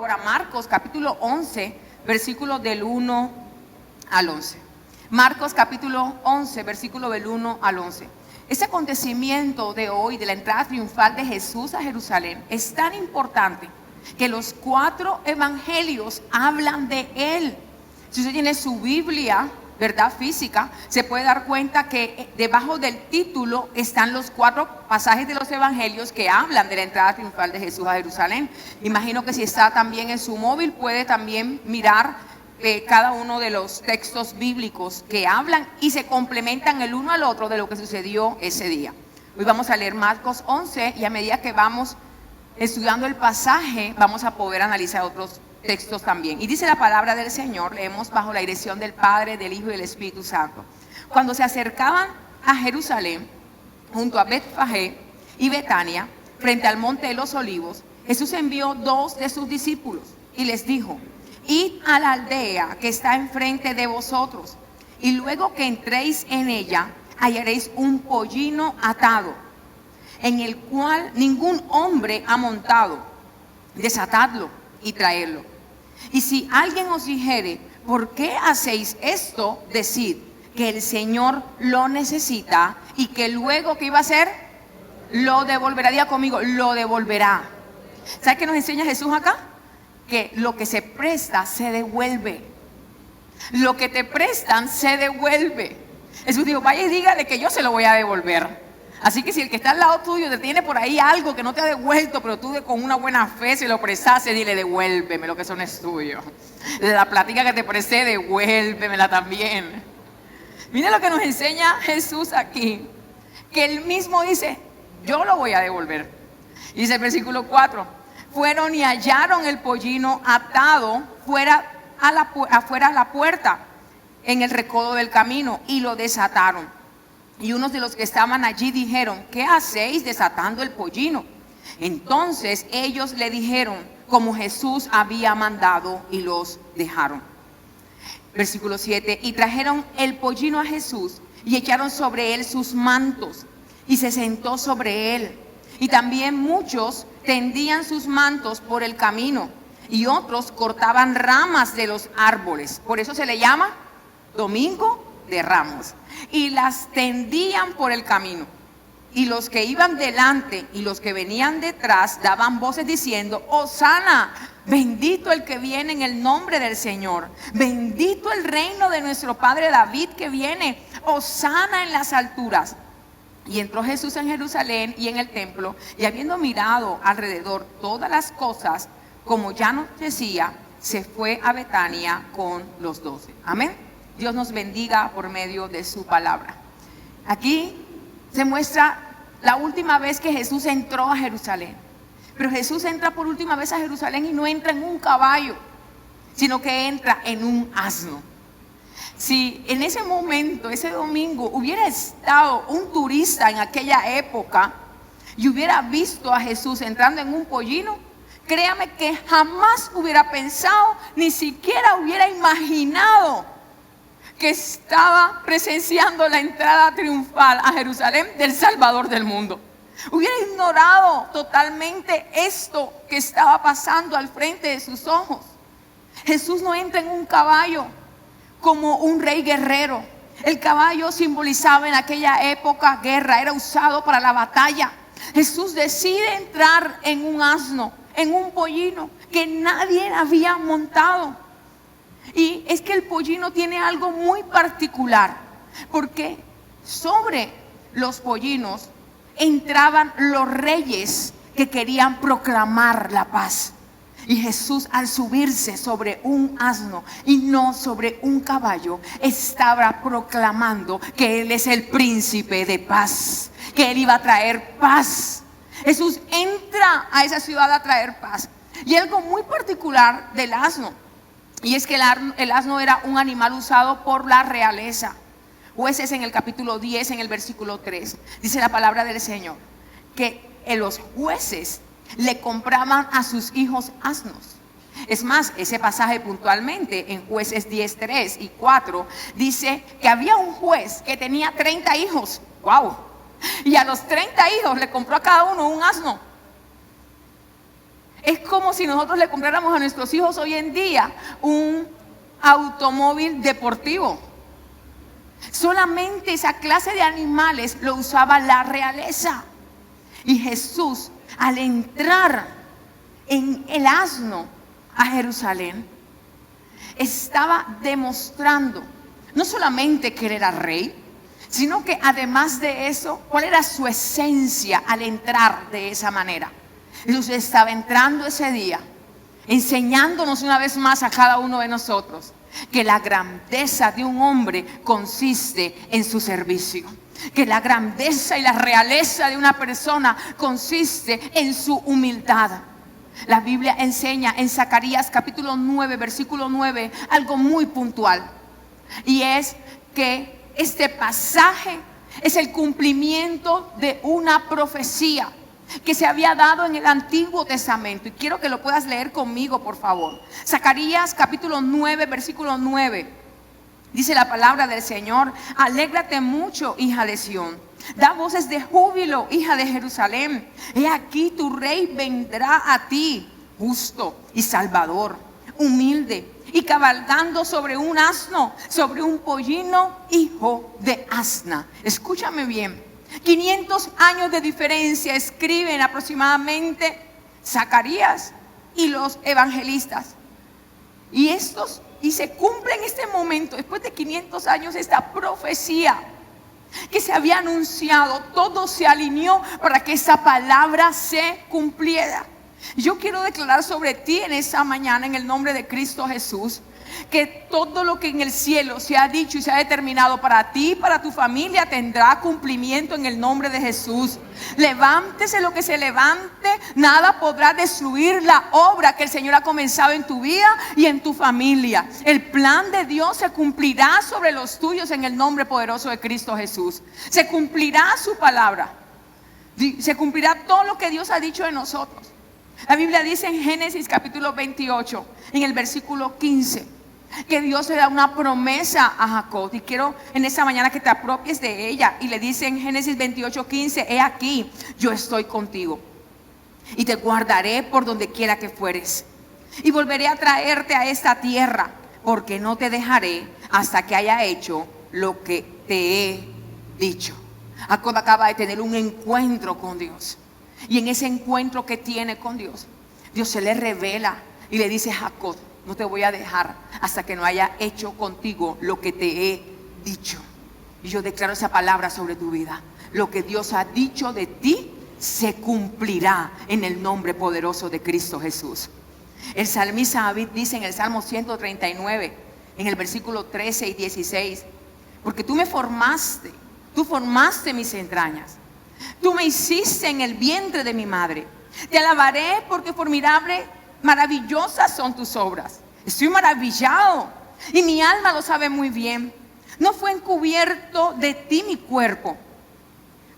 ahora a Marcos capítulo 11, versículos del 1 al 11. Marcos capítulo 11, versículo del 1 al 11. Ese acontecimiento de hoy, de la entrada triunfal de Jesús a Jerusalén, es tan importante que los 4 evangelios hablan de él. Si usted tiene su Biblia, ¿verdad?, física, se puede dar cuenta que debajo del título están los 4 pasajes de los evangelios que hablan de la entrada triunfal de Jesús a Jerusalén. Imagino que si está también en su móvil puede también mirar cada uno de los textos bíblicos que hablan y se complementan el uno al otro de lo que sucedió ese día. Hoy vamos a leer Marcos 11 y a medida que vamos estudiando el pasaje vamos a poder analizar otros textos también. Y dice la palabra del Señor, leemos bajo la dirección del Padre, del Hijo y del Espíritu Santo. Cuando se acercaban a Jerusalén, junto a Betfagé y Betania, frente al monte de los Olivos, Jesús envió 2 de sus discípulos y les dijo: id a la aldea que está enfrente de vosotros, y luego que entréis en ella, hallaréis un pollino atado, en el cual ningún hombre ha montado. Desatadlo y traedlo. Y si alguien os dijere: ¿por qué hacéis esto?, decid que el Señor lo necesita y que luego, ¿qué iba a hacer? Lo devolverá. Diga conmigo, lo devolverá. ¿Sabe qué nos enseña Jesús acá? Que lo que se presta se devuelve. Lo que te prestan se devuelve. Jesús dijo: vaya y dígale que yo se lo voy a devolver. Así que si el que está al lado tuyo te tiene por ahí algo que no te ha devuelto, pero tú con una buena fe se lo prestaste, dile: devuélveme lo que eso no es tuyo. La plática que te presté, devuélvemela también. Mira lo que nos enseña Jesús aquí, que él mismo dice: yo lo voy a devolver. Dice el versículo 4: fueron y hallaron el pollino atado afuera a la puerta, en el recodo del camino, y lo desataron. Y unos de los que estaban allí dijeron: ¿qué hacéis desatando el pollino? Entonces ellos le dijeron como Jesús había mandado, y los dejaron. Versículo 7: y trajeron el pollino a Jesús y echaron sobre él sus mantos, y se sentó sobre él. Y también muchos tendían sus mantos por el camino, y otros cortaban ramas de los árboles. Por eso se le llama Domingo de Ramos. Y las tendían por el camino. Y los que iban delante y los que venían detrás daban voces diciendo: Hosana, bendito el que viene en el nombre del Señor, bendito el reino de nuestro padre David que viene, Hosana en las alturas. Y entró Jesús en Jerusalén y en el templo, y habiendo mirado alrededor todas las cosas, como ya nos decía, se fue a Betania con los 12. Amén. Dios nos bendiga por medio de su palabra. Aquí se muestra la última vez que Jesús entró a Jerusalén. Pero Jesús entra por última vez a Jerusalén y no entra en un caballo, sino que entra en un asno. Si en ese momento, ese domingo, hubiera estado un turista en aquella época y hubiera visto a Jesús entrando en un pollino, créame que jamás hubiera pensado, ni siquiera hubiera imaginado que estaba presenciando la entrada triunfal a Jerusalén del Salvador del mundo. Hubiera ignorado totalmente esto que estaba pasando al frente de sus ojos. Jesús no entra en un caballo como un rey guerrero. El caballo simbolizaba en aquella época guerra, era usado para la batalla. Jesús decide entrar en un asno, en un pollino que nadie había montado. Y es que el pollino tiene algo muy particular, porque sobre los pollinos entraban los reyes que querían proclamar la paz. Y Jesús, al subirse sobre un asno y no sobre un caballo, estaba proclamando que Él es el príncipe de paz, que Él iba a traer paz. Jesús entra a esa ciudad a traer paz. Y algo muy particular del asno, y es que el asno era un animal usado por la realeza. Jueces en el capítulo 10, en el versículo 3, dice la palabra del Señor, que los jueces le compraban a sus hijos asnos. Es más, ese pasaje puntualmente en Jueces 10, 3 y 4 dice que había un juez que tenía 30 hijos. ¡Wow! Y a los 30 hijos le compró a cada uno un asno. Es como si nosotros le compráramos a nuestros hijos hoy en día un automóvil deportivo. Solamente esa clase de animales lo usaba la realeza. Y Jesús, al entrar en el asno a Jerusalén, estaba demostrando no solamente que él era rey, sino que además de eso, ¿cuál era su esencia al entrar de esa manera? Jesús estaba entrando ese día, enseñándonos una vez más a cada uno de nosotros que la grandeza de un hombre consiste en su servicio. Que la grandeza y la realeza de una persona consiste en su humildad. La Biblia enseña en Zacarías capítulo 9, versículo 9, algo muy puntual. Y es que este pasaje es el cumplimiento de una profecía que se había dado en el Antiguo Testamento. Y quiero que lo puedas leer conmigo, por favor. Zacarías capítulo 9, versículo 9. Dice la palabra del Señor: alégrate mucho, hija de Sión. Da voces de júbilo, hija de Jerusalén. He aquí tu rey vendrá a ti, justo y salvador, humilde y cabalgando sobre un asno, sobre un pollino, hijo de asna. Escúchame bien. 500 años de diferencia escriben aproximadamente Zacarías y los evangelistas. Y se cumple en este momento, después de 500 años, esta profecía que se había anunciado. Todo se alineó para que esa palabra se cumpliera. Yo quiero declarar sobre ti en esa mañana, en el nombre de Cristo Jesús, que todo lo que en el cielo se ha dicho y se ha determinado para ti y para tu familia tendrá cumplimiento en el nombre de Jesús. Levántese lo que se levante, nada podrá destruir la obra que el Señor ha comenzado en tu vida y en tu familia. El plan de Dios se cumplirá sobre los tuyos en el nombre poderoso de Cristo Jesús. Se cumplirá su palabra. Se cumplirá todo lo que Dios ha dicho de nosotros. La Biblia dice en Génesis capítulo 28, en el versículo 15, que Dios le da una promesa a Jacob. Y quiero en esta mañana que te apropies de ella. Y le dice en Génesis 28, 15: he aquí, yo estoy contigo y te guardaré por donde quiera que fueres, y volveré a traerte a esta tierra, porque no te dejaré hasta que haya hecho lo que te he dicho. Jacob acaba de tener un encuentro con Dios. Y en ese encuentro que tiene con Dios, Dios se le revela y le dice: Jacob, no te voy a dejar hasta que no haya hecho contigo lo que te he dicho. Y yo declaro esa palabra sobre tu vida. Lo que Dios ha dicho de ti se cumplirá en el nombre poderoso de Cristo Jesús. El salmista David dice en el Salmo 139, en el versículo 13 y 16: porque tú me formaste, tú formaste mis entrañas, tú me hiciste en el vientre de mi madre. Te alabaré porque formidable, maravillosas son tus obras. Estoy maravillado y mi alma lo sabe muy bien. No fue encubierto de ti mi cuerpo,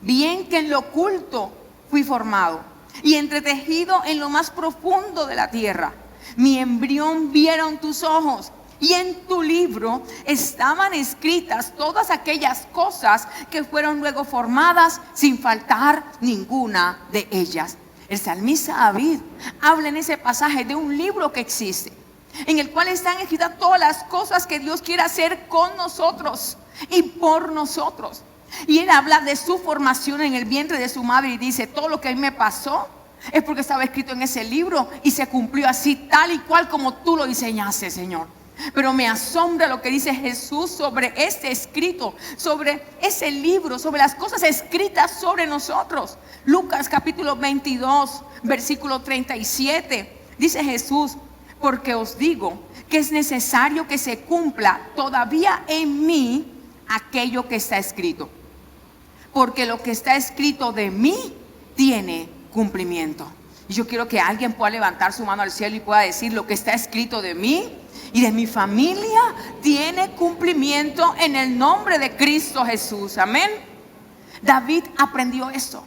bien que en lo oculto fui formado y entretejido en lo más profundo de la tierra. Mi embrión vieron tus ojos, y en tu libro estaban escritas todas aquellas cosas que fueron luego formadas, sin faltar ninguna de ellas. El salmista David habla en ese pasaje de un libro que existe, en el cual están escritas todas las cosas que Dios quiere hacer con nosotros y por nosotros. Y él habla de su formación en el vientre de su madre y dice: todo lo que a mí me pasó es porque estaba escrito en ese libro y se cumplió así, tal y cual como tú lo diseñaste, Señor. Pero me asombra lo que dice Jesús sobre este escrito, sobre ese libro, sobre las cosas escritas sobre nosotros. Lucas capítulo 22, versículo 37, dice Jesús: porque os digo que es necesario que se cumpla todavía en mí aquello que está escrito, porque lo que está escrito de mí tiene cumplimiento. Y yo quiero que alguien pueda levantar su mano al cielo y pueda decir: lo que está escrito de mí y de mi familia tiene cumplimiento en el nombre de Cristo Jesús. Amén. David aprendió esto,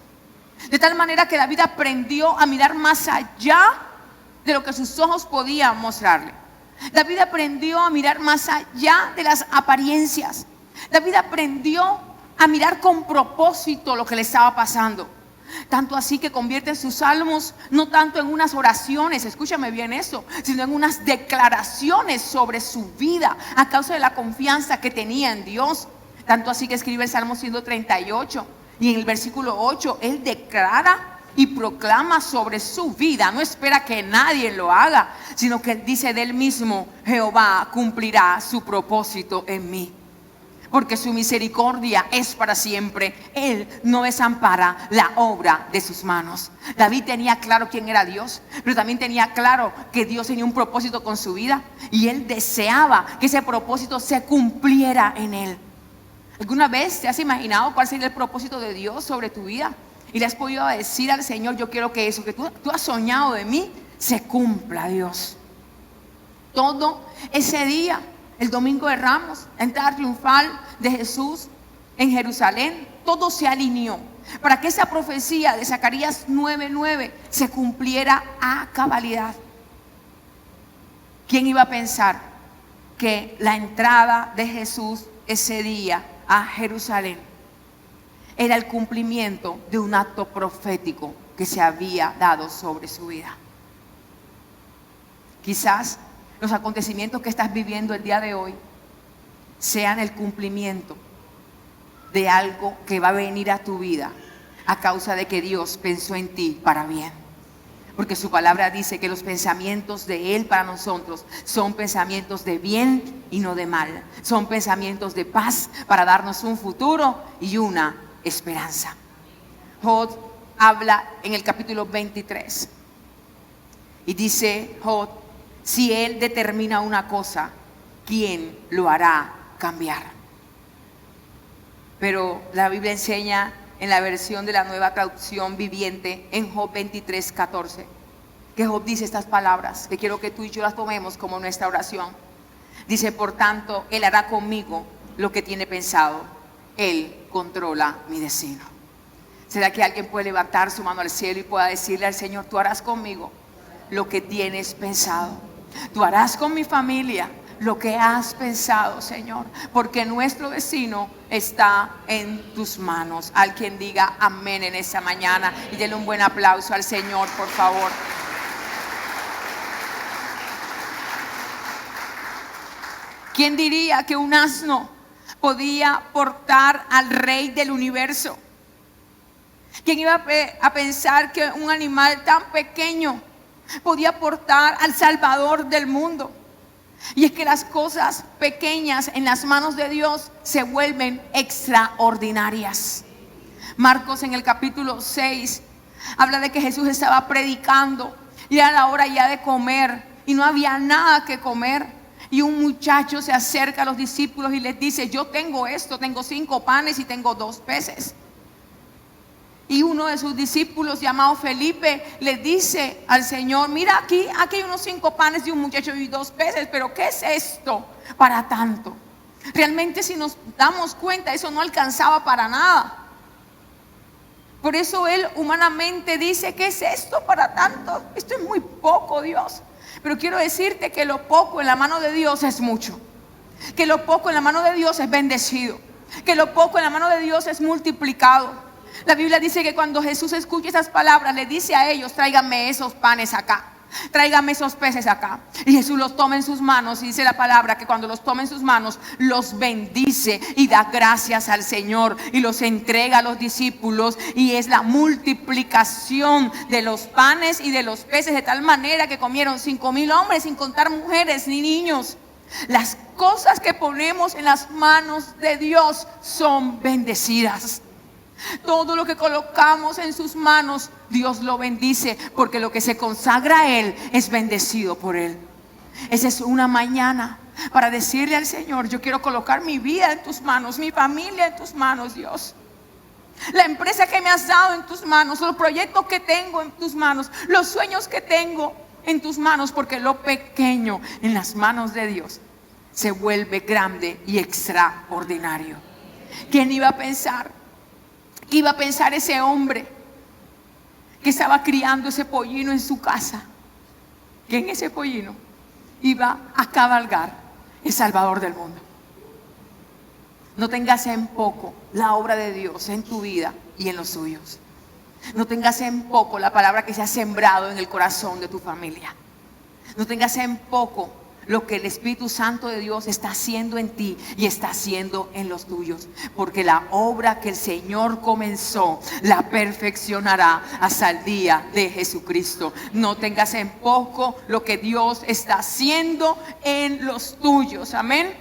de tal manera que David aprendió a mirar más allá de lo que sus ojos podían mostrarle. David aprendió a mirar más allá de las apariencias. David aprendió a mirar con propósito lo que le estaba pasando. Tanto así que convierte sus salmos no tanto en unas oraciones, escúchame bien eso, sino en unas declaraciones sobre su vida a causa de la confianza que tenía en Dios. Tanto así que escribe el Salmo 138 y en el versículo 8 él declara y proclama sobre su vida. No espera que nadie lo haga, sino que él dice de él mismo: Jehová cumplirá su propósito en mí, porque su misericordia es para siempre. Él no desampara la obra de sus manos. David tenía claro quién era Dios, pero también tenía claro que Dios tenía un propósito con su vida, y él deseaba que ese propósito se cumpliera en él. ¿Alguna vez te has imaginado cuál sería el propósito de Dios sobre tu vida? Y le has podido decir al Señor: yo quiero que eso que tú has soñado de mí se cumpla, Dios. Todo ese día, el domingo de Ramos, la entrada triunfal de Jesús en Jerusalén, todo se alineó para que esa profecía de Zacarías 9:9 se cumpliera a cabalidad. ¿Quién iba a pensar que la entrada de Jesús ese día a Jerusalén era el cumplimiento de un acto profético que se había dado sobre su vida? Quizás los acontecimientos que estás viviendo el día de hoy sean el cumplimiento de algo que va a venir a tu vida a causa de que Dios pensó en ti para bien. Porque su palabra dice que los pensamientos de Él para nosotros son pensamientos de bien y no de mal. Son pensamientos de paz para darnos un futuro y una esperanza. Job habla en el capítulo 23 y dice Job: si Él determina una cosa, ¿quién lo hará cambiar? Pero la Biblia enseña en la versión de la Nueva Traducción Viviente, en Job 23:14, que Job dice estas palabras que quiero que tú y yo las tomemos como nuestra oración. Dice: por tanto, Él hará conmigo lo que tiene pensado. Él controla mi destino. ¿Será que alguien puede levantar su mano al cielo y pueda decirle al Señor: tú harás conmigo lo que tienes pensado? Tú harás con mi familia lo que has pensado, Señor, porque nuestro destino está en tus manos. Alguien diga amén en esta mañana y denle un buen aplauso al Señor, por favor. ¿Quién diría que un asno podía portar al Rey del universo? ¿Quién iba a pensar que un animal tan pequeño podía portar al Salvador del mundo? Y es que las cosas pequeñas en las manos de Dios se vuelven extraordinarias. Marcos en el capítulo 6 habla de que Jesús estaba predicando y era la hora ya de comer y no había nada que comer. Y un muchacho se acerca a los discípulos y les dice: yo tengo esto, tengo 5 panes y tengo 2 peces. Y uno de sus discípulos, llamado Felipe, le dice al Señor: mira, aquí hay unos 5 panes y un muchacho y 2 peces, pero ¿qué es esto para tanto? Realmente, si nos damos cuenta, eso no alcanzaba para nada. Por eso él humanamente dice: ¿qué es esto para tanto? Esto es muy poco, Dios. Pero quiero decirte que lo poco en la mano de Dios es mucho. Que lo poco en la mano de Dios es bendecido. Que lo poco en la mano de Dios es multiplicado. La Biblia dice que cuando Jesús escucha esas palabras, le dice a ellos: tráiganme esos panes acá, tráiganme esos peces acá. Y Jesús los toma en sus manos, y dice la palabra que cuando los toma en sus manos, los bendice y da gracias al Señor y los entrega a los discípulos. Y es la multiplicación de los panes y de los peces, de tal manera que comieron 5,000 hombres, sin contar mujeres ni niños. Las cosas que ponemos en las manos de Dios son bendecidas. Todo lo que colocamos en sus manos, Dios lo bendice, porque lo que se consagra a Él es bendecido por Él. Esa es una mañana para decirle al Señor: yo quiero colocar mi vida en tus manos, mi familia en tus manos, Dios. La empresa que me has dado en tus manos, los proyectos que tengo en tus manos, los sueños que tengo en tus manos, porque lo pequeño en las manos de Dios se vuelve grande y extraordinario. ¿Quién iba a pensar? ¿Qué iba a pensar ese hombre que estaba criando ese pollino en su casa? Que en ese pollino iba a cabalgar el Salvador del mundo. No tengas en poco la obra de Dios en tu vida y en los suyos. No tengas en poco la palabra que se ha sembrado en el corazón de tu familia. No tengas en poco lo que el Espíritu Santo de Dios está haciendo en ti y está haciendo en los tuyos. Porque la obra que el Señor comenzó, la perfeccionará hasta el día de Jesucristo. No tengas en poco lo que Dios está haciendo en los tuyos. Amén.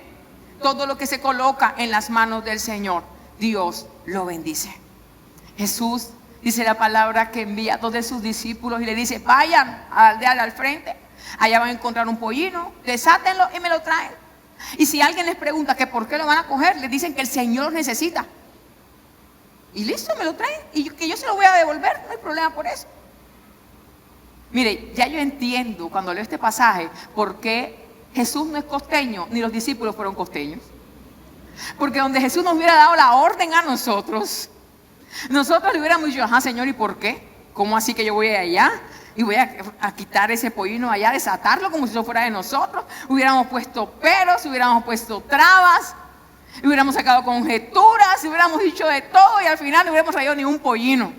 Todo lo que se coloca en las manos del Señor, Dios lo bendice. Jesús, dice la palabra, que envía a 2 de sus discípulos y le dice: vayan a la aldea de al frente. Allá van a encontrar un pollino, desátenlo y me lo traen. Y si alguien les pregunta que por qué lo van a coger, les dicen que el Señor los necesita. Y listo, me lo traen y que yo se lo voy a devolver, no hay problema por eso. Mire, ya yo entiendo cuando leo este pasaje por qué Jesús no es costeño, ni los discípulos fueron costeños. Porque donde Jesús nos hubiera dado la orden a nosotros, nosotros le hubiéramos dicho: ajá, Señor, ¿y por qué? ¿Cómo así que yo voy allá y voy a quitar ese pollino allá, desatarlo como si eso fuera de nosotros? Hubiéramos puesto peros, hubiéramos puesto trabas, hubiéramos sacado conjeturas, hubiéramos dicho de todo y al final no hubiéramos traído ni un pollino.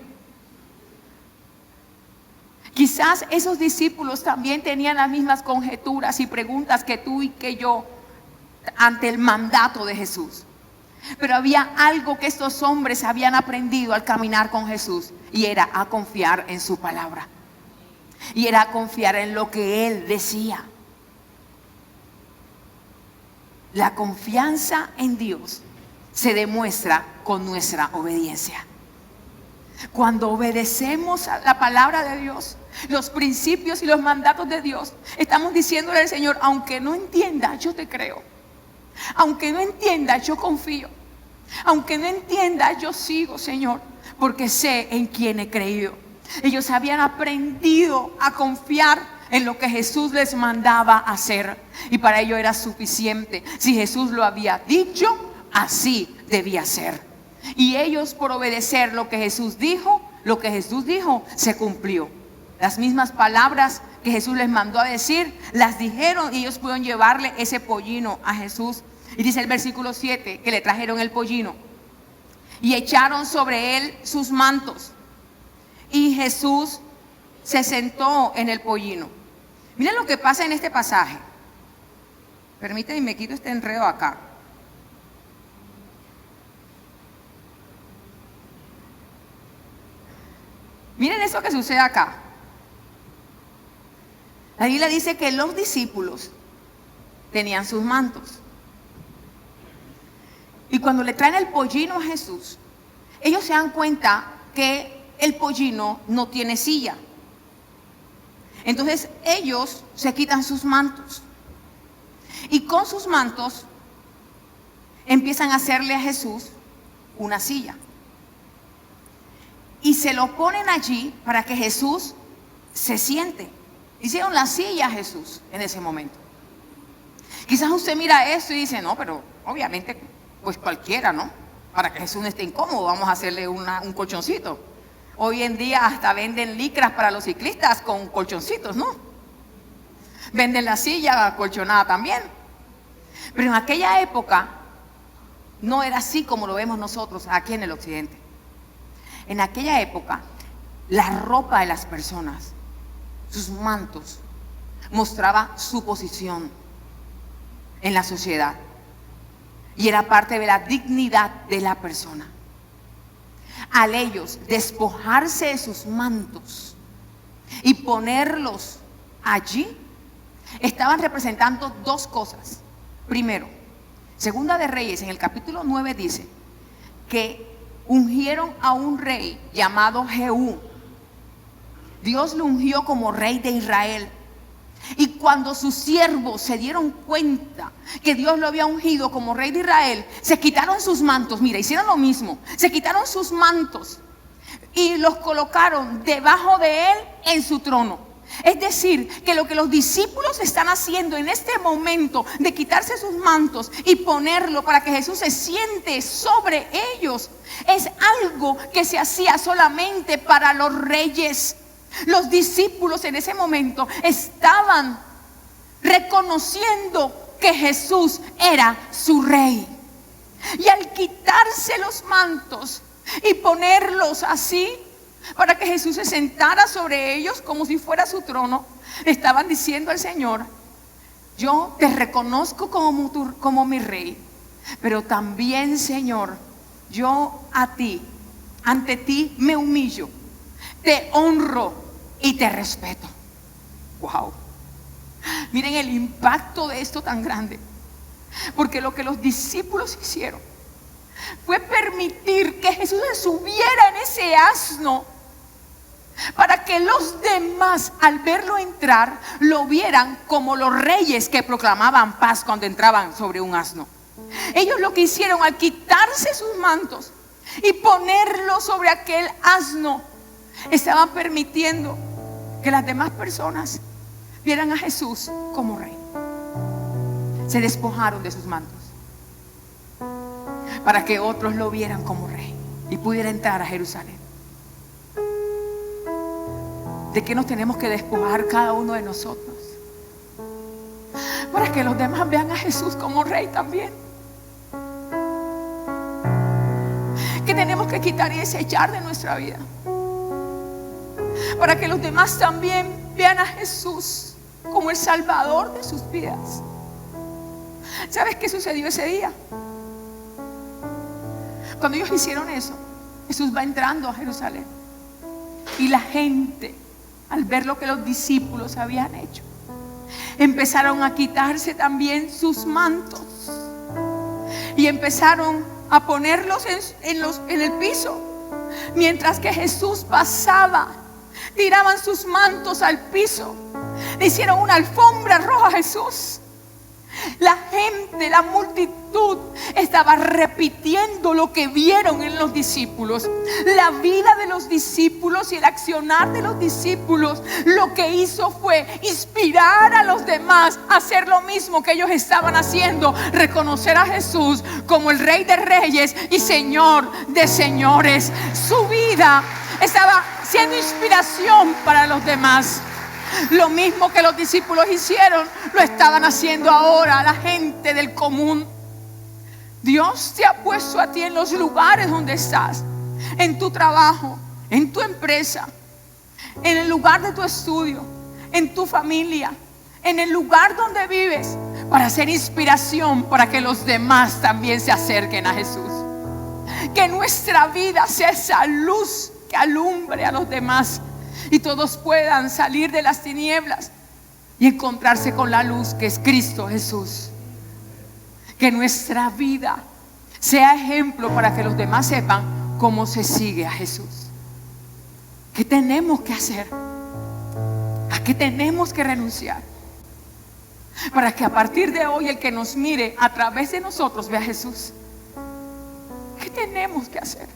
Quizás esos discípulos también tenían las mismas conjeturas y preguntas que tú y que yo ante el mandato de Jesús. Pero había algo que estos hombres habían aprendido al caminar con Jesús, y era a confiar en su palabra. Y era a confiar en lo que Él decía. La confianza en Dios se demuestra con nuestra obediencia. Cuando obedecemos a la palabra de Dios, los principios y los mandatos de Dios, estamos diciéndole al Señor: aunque no entienda, yo te creo. Aunque no entienda, yo confío. Aunque no entienda, yo sigo, Señor, porque sé en quién he creído. Ellos habían aprendido a confiar en lo que Jesús les mandaba hacer, y para ello era suficiente. Si Jesús lo había dicho, así debía ser. Y ellos, por obedecer lo que Jesús dijo, se cumplió. Las mismas palabras que Jesús les mandó a decir, las dijeron, y ellos pudieron llevarle ese pollino a Jesús. Y dice el versículo 7 que le trajeron el pollino y echaron sobre él sus mantos, y Jesús se sentó en el pollino. Miren lo que pasa en este pasaje. Permítanme, me quito este enredo acá. Miren eso que sucede acá. La Biblia dice que los discípulos tenían sus mantos. Y cuando le traen el pollino a Jesús, ellos se dan cuenta que el pollino no tiene silla. Entonces ellos se quitan sus mantos. Y con sus mantos empiezan a hacerle a Jesús una silla. Y se lo ponen allí para que Jesús se siente. Hicieron la silla a Jesús en ese momento. Quizás usted mira esto y dice: no, pero obviamente pues cualquiera, ¿no? Para que Jesús no esté incómodo, vamos a hacerle un colchoncito. Hoy en día hasta venden licras para los ciclistas con colchoncitos, ¿no? Venden la silla colchonada también. Pero en aquella época no era así como lo vemos nosotros aquí en el occidente. En aquella época, la ropa de las personas, sus mantos, mostraba su posición en la sociedad. Y era parte de la dignidad de la persona. Al ellos despojarse de sus mantos y ponerlos allí, estaban representando dos cosas. Primero, Segunda de Reyes, en el capítulo 9 dice que ungieron a un rey llamado Jehú. Dios lo ungió como rey de Israel. Y cuando sus siervos se dieron cuenta que Dios lo había ungido como rey de Israel, se quitaron sus mantos. Mira, hicieron lo mismo. Se quitaron sus mantos y los colocaron debajo de él en su trono. Es decir, que lo que los discípulos están haciendo en este momento de quitarse sus mantos y ponerlo para que Jesús se siente sobre ellos, es algo que se hacía solamente para los reyes. Los discípulos en ese momento estaban reconociendo que Jesús era su rey. Y al quitarse los mantos y ponerlos así, para que Jesús se sentara sobre ellos como si fuera su trono. Estaban diciendo al Señor: yo te reconozco como mi rey, pero también, Señor, yo ante ti me humillo, te honro y te respeto. Wow. Miren el impacto de esto tan grande, porque lo que los discípulos hicieron fue permitir que Jesús se subiera en ese asno, para que los demás, al verlo entrar, lo vieran como los reyes que proclamaban paz cuando entraban sobre un asno. Ellos lo que hicieron al quitarse sus mantos y ponerlo sobre aquel asno, estaban permitiendo que las demás personas vieran a Jesús como rey. Se despojaron de sus mantos para que otros lo vieran como rey y pudiera entrar a Jerusalén. ¿De qué nos tenemos que despojar cada uno de nosotros? Para que los demás vean a Jesús como rey también. ¿Qué tenemos que quitar y desechar de nuestra vida? Para que los demás también vean a Jesús como el Salvador de sus vidas. ¿Sabes qué sucedió ese día? Cuando ellos hicieron eso, Jesús va entrando a Jerusalén, y la gente, al ver lo que los discípulos habían hecho, empezaron a quitarse también sus mantos y empezaron a ponerlos en el piso. Mientras que Jesús pasaba, tiraban sus mantos al piso, le hicieron una alfombra roja a Jesús. La gente, la multitud estaba repitiendo lo que vieron en los discípulos. La vida de los discípulos y el accionar de los discípulos lo que hizo fue inspirar a los demás a hacer lo mismo que ellos estaban haciendo: reconocer a Jesús como el Rey de Reyes y Señor de Señores. Su vida estaba siendo inspiración para los demás. Lo mismo que los discípulos hicieron, lo estaban haciendo ahora la gente del común. Dios te ha puesto a ti en los lugares donde estás, en tu trabajo, en tu empresa, en el lugar de tu estudio, en tu familia, en el lugar donde vives, para ser inspiración para que los demás también se acerquen a Jesús. Que nuestra vida sea esa luz que alumbre a los demás, y todos puedan salir de las tinieblas y encontrarse con la luz que es Cristo Jesús. Que nuestra vida sea ejemplo para que los demás sepan cómo se sigue a Jesús. ¿Qué tenemos que hacer? ¿A qué tenemos que renunciar? Para que a partir de hoy el que nos mire a través de nosotros vea a Jesús. ¿Qué tenemos que hacer?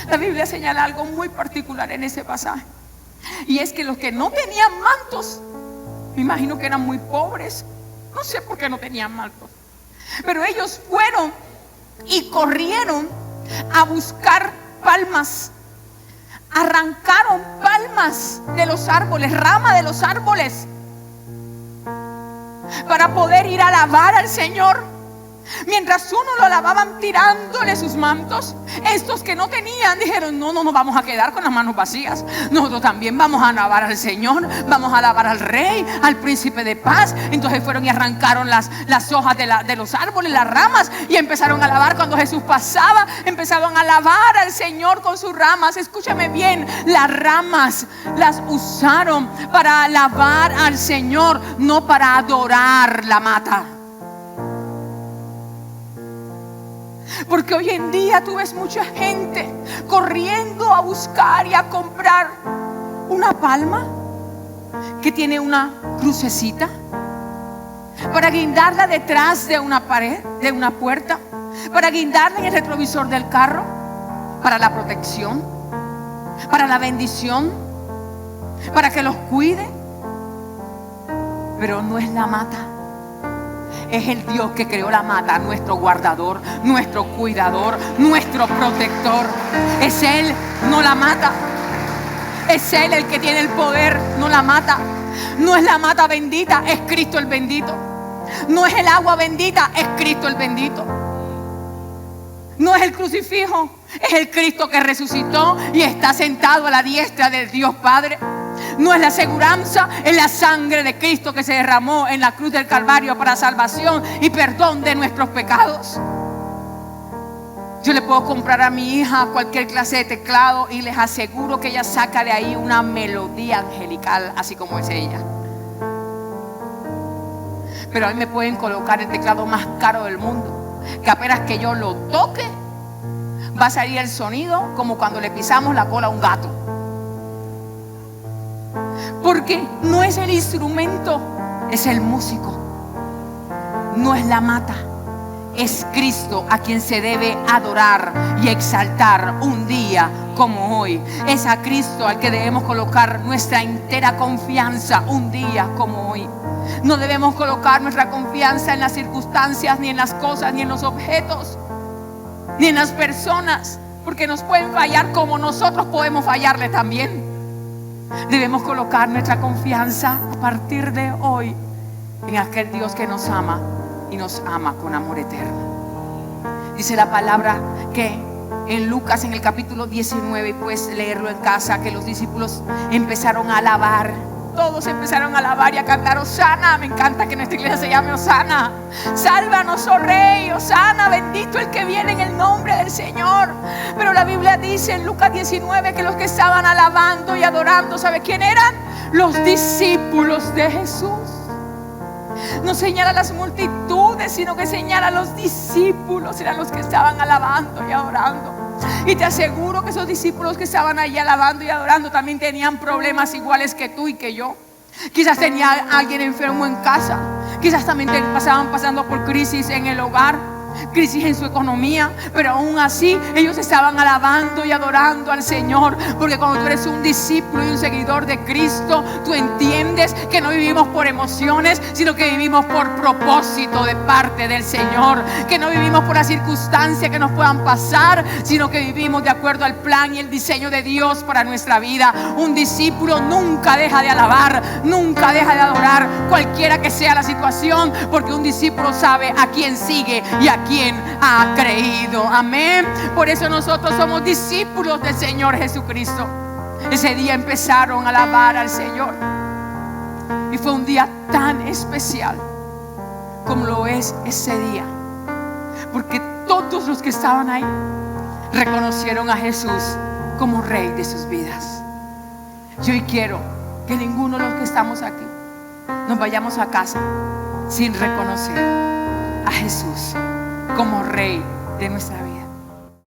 La Biblia señala algo muy particular en ese pasaje, y es que los que no tenían mantos, me imagino que eran muy pobres, no sé por qué no tenían mantos, pero ellos fueron y corrieron a buscar palmas, arrancaron palmas de los árboles, ramas de los árboles, para poder ir a alabar al Señor. Mientras uno lo alababan tirándole sus mantos, estos que no tenían dijeron: no nos vamos a quedar con las manos vacías. Nosotros también vamos a alabar al Señor, vamos a alabar al Rey, al Príncipe de Paz. Entonces fueron y arrancaron las hojas de los árboles, las ramas, y empezaron a alabar. Cuando Jesús pasaba, empezaron a alabar al Señor con sus ramas. Escúchame bien, las ramas las usaron para alabar al Señor, no para adorar la mata. Porque hoy en día tú ves mucha gente corriendo a buscar y a comprar una palma que tiene una crucecita para guindarla detrás de una pared, de una puerta, para guindarla en el retrovisor del carro, para la protección, para la bendición, para que los cuide. Pero no es la mata. Es el Dios que creó la mata, nuestro guardador, nuestro cuidador, nuestro protector. Es Él, no la mata. Es Él el que tiene el poder, no la mata. No es la mata bendita, es Cristo el bendito. No es el agua bendita, es Cristo el bendito. No es el crucifijo, es el Cristo que resucitó y está sentado a la diestra del Dios Padre. No es la aseguranza, es la sangre de Cristo que se derramó en la cruz del Calvario para salvación y perdón de nuestros pecados. Yo le puedo comprar a mi hija cualquier clase de teclado y les aseguro que ella saca de ahí una melodía angelical, así como es ella. Pero a mí me pueden colocar el teclado más caro del mundo, que apenas que yo lo toque, va a salir el sonido como cuando le pisamos la cola a un gato. Porque no es el instrumento, es el músico. No es la mata, es Cristo a quien se debe adorar y exaltar un día como hoy. Es a Cristo al que debemos colocar nuestra entera confianza un día como hoy. No debemos colocar nuestra confianza en las circunstancias, ni en las cosas, ni en los objetos, ni en las personas, porque nos pueden fallar como nosotros podemos fallarle también. Debemos colocar nuestra confianza a partir de hoy en aquel Dios que nos ama y nos ama con amor eterno. Dice la palabra que en Lucas, en el capítulo 19, y puedes leerlo en casa, que los discípulos empezaron a alabar. Todos empezaron a alabar y a cantar Hosana. Me encanta que nuestra iglesia se llame Hosana. Sálvanos, oh Rey, Hosana, bendito el que viene en el nombre del Señor. Pero la Biblia dice en Lucas 19 que los que estaban alabando y adorando, ¿sabe quién eran? Los discípulos de Jesús. No señala a las multitudes, sino que señala a los discípulos. Eran los que estaban alabando y adorando. Y te aseguro que esos discípulos que estaban allí alabando y adorando también tenían problemas iguales que tú y que yo. Quizás tenía alguien enfermo en casa. Quizás también estaban pasando por crisis en el hogar, crisis en su economía. Pero aún así ellos estaban alabando y adorando al Señor. Porque cuando tú eres un discípulo y un seguidor de Cristo, tú entiendes que no vivimos por emociones, sino que vivimos por propósito de parte del Señor. Que no vivimos por las circunstancias que nos puedan pasar, sino que vivimos de acuerdo al plan y el diseño de Dios para nuestra vida. Un discípulo nunca deja de alabar, nunca deja de adorar, cualquiera que sea la situación, porque un discípulo sabe a quién sigue y a quién ha creído. Amén. Por eso nosotros somos discípulos del Señor Jesucristo. Ese día empezaron a alabar al Señor y fue un día tan especial como lo es ese día, porque todos los que estaban ahí reconocieron a Jesús como Rey de sus vidas. Yo hoy quiero que ninguno de los que estamos aquí nos vayamos a casa sin reconocer a Jesús como Rey de nuestra vida.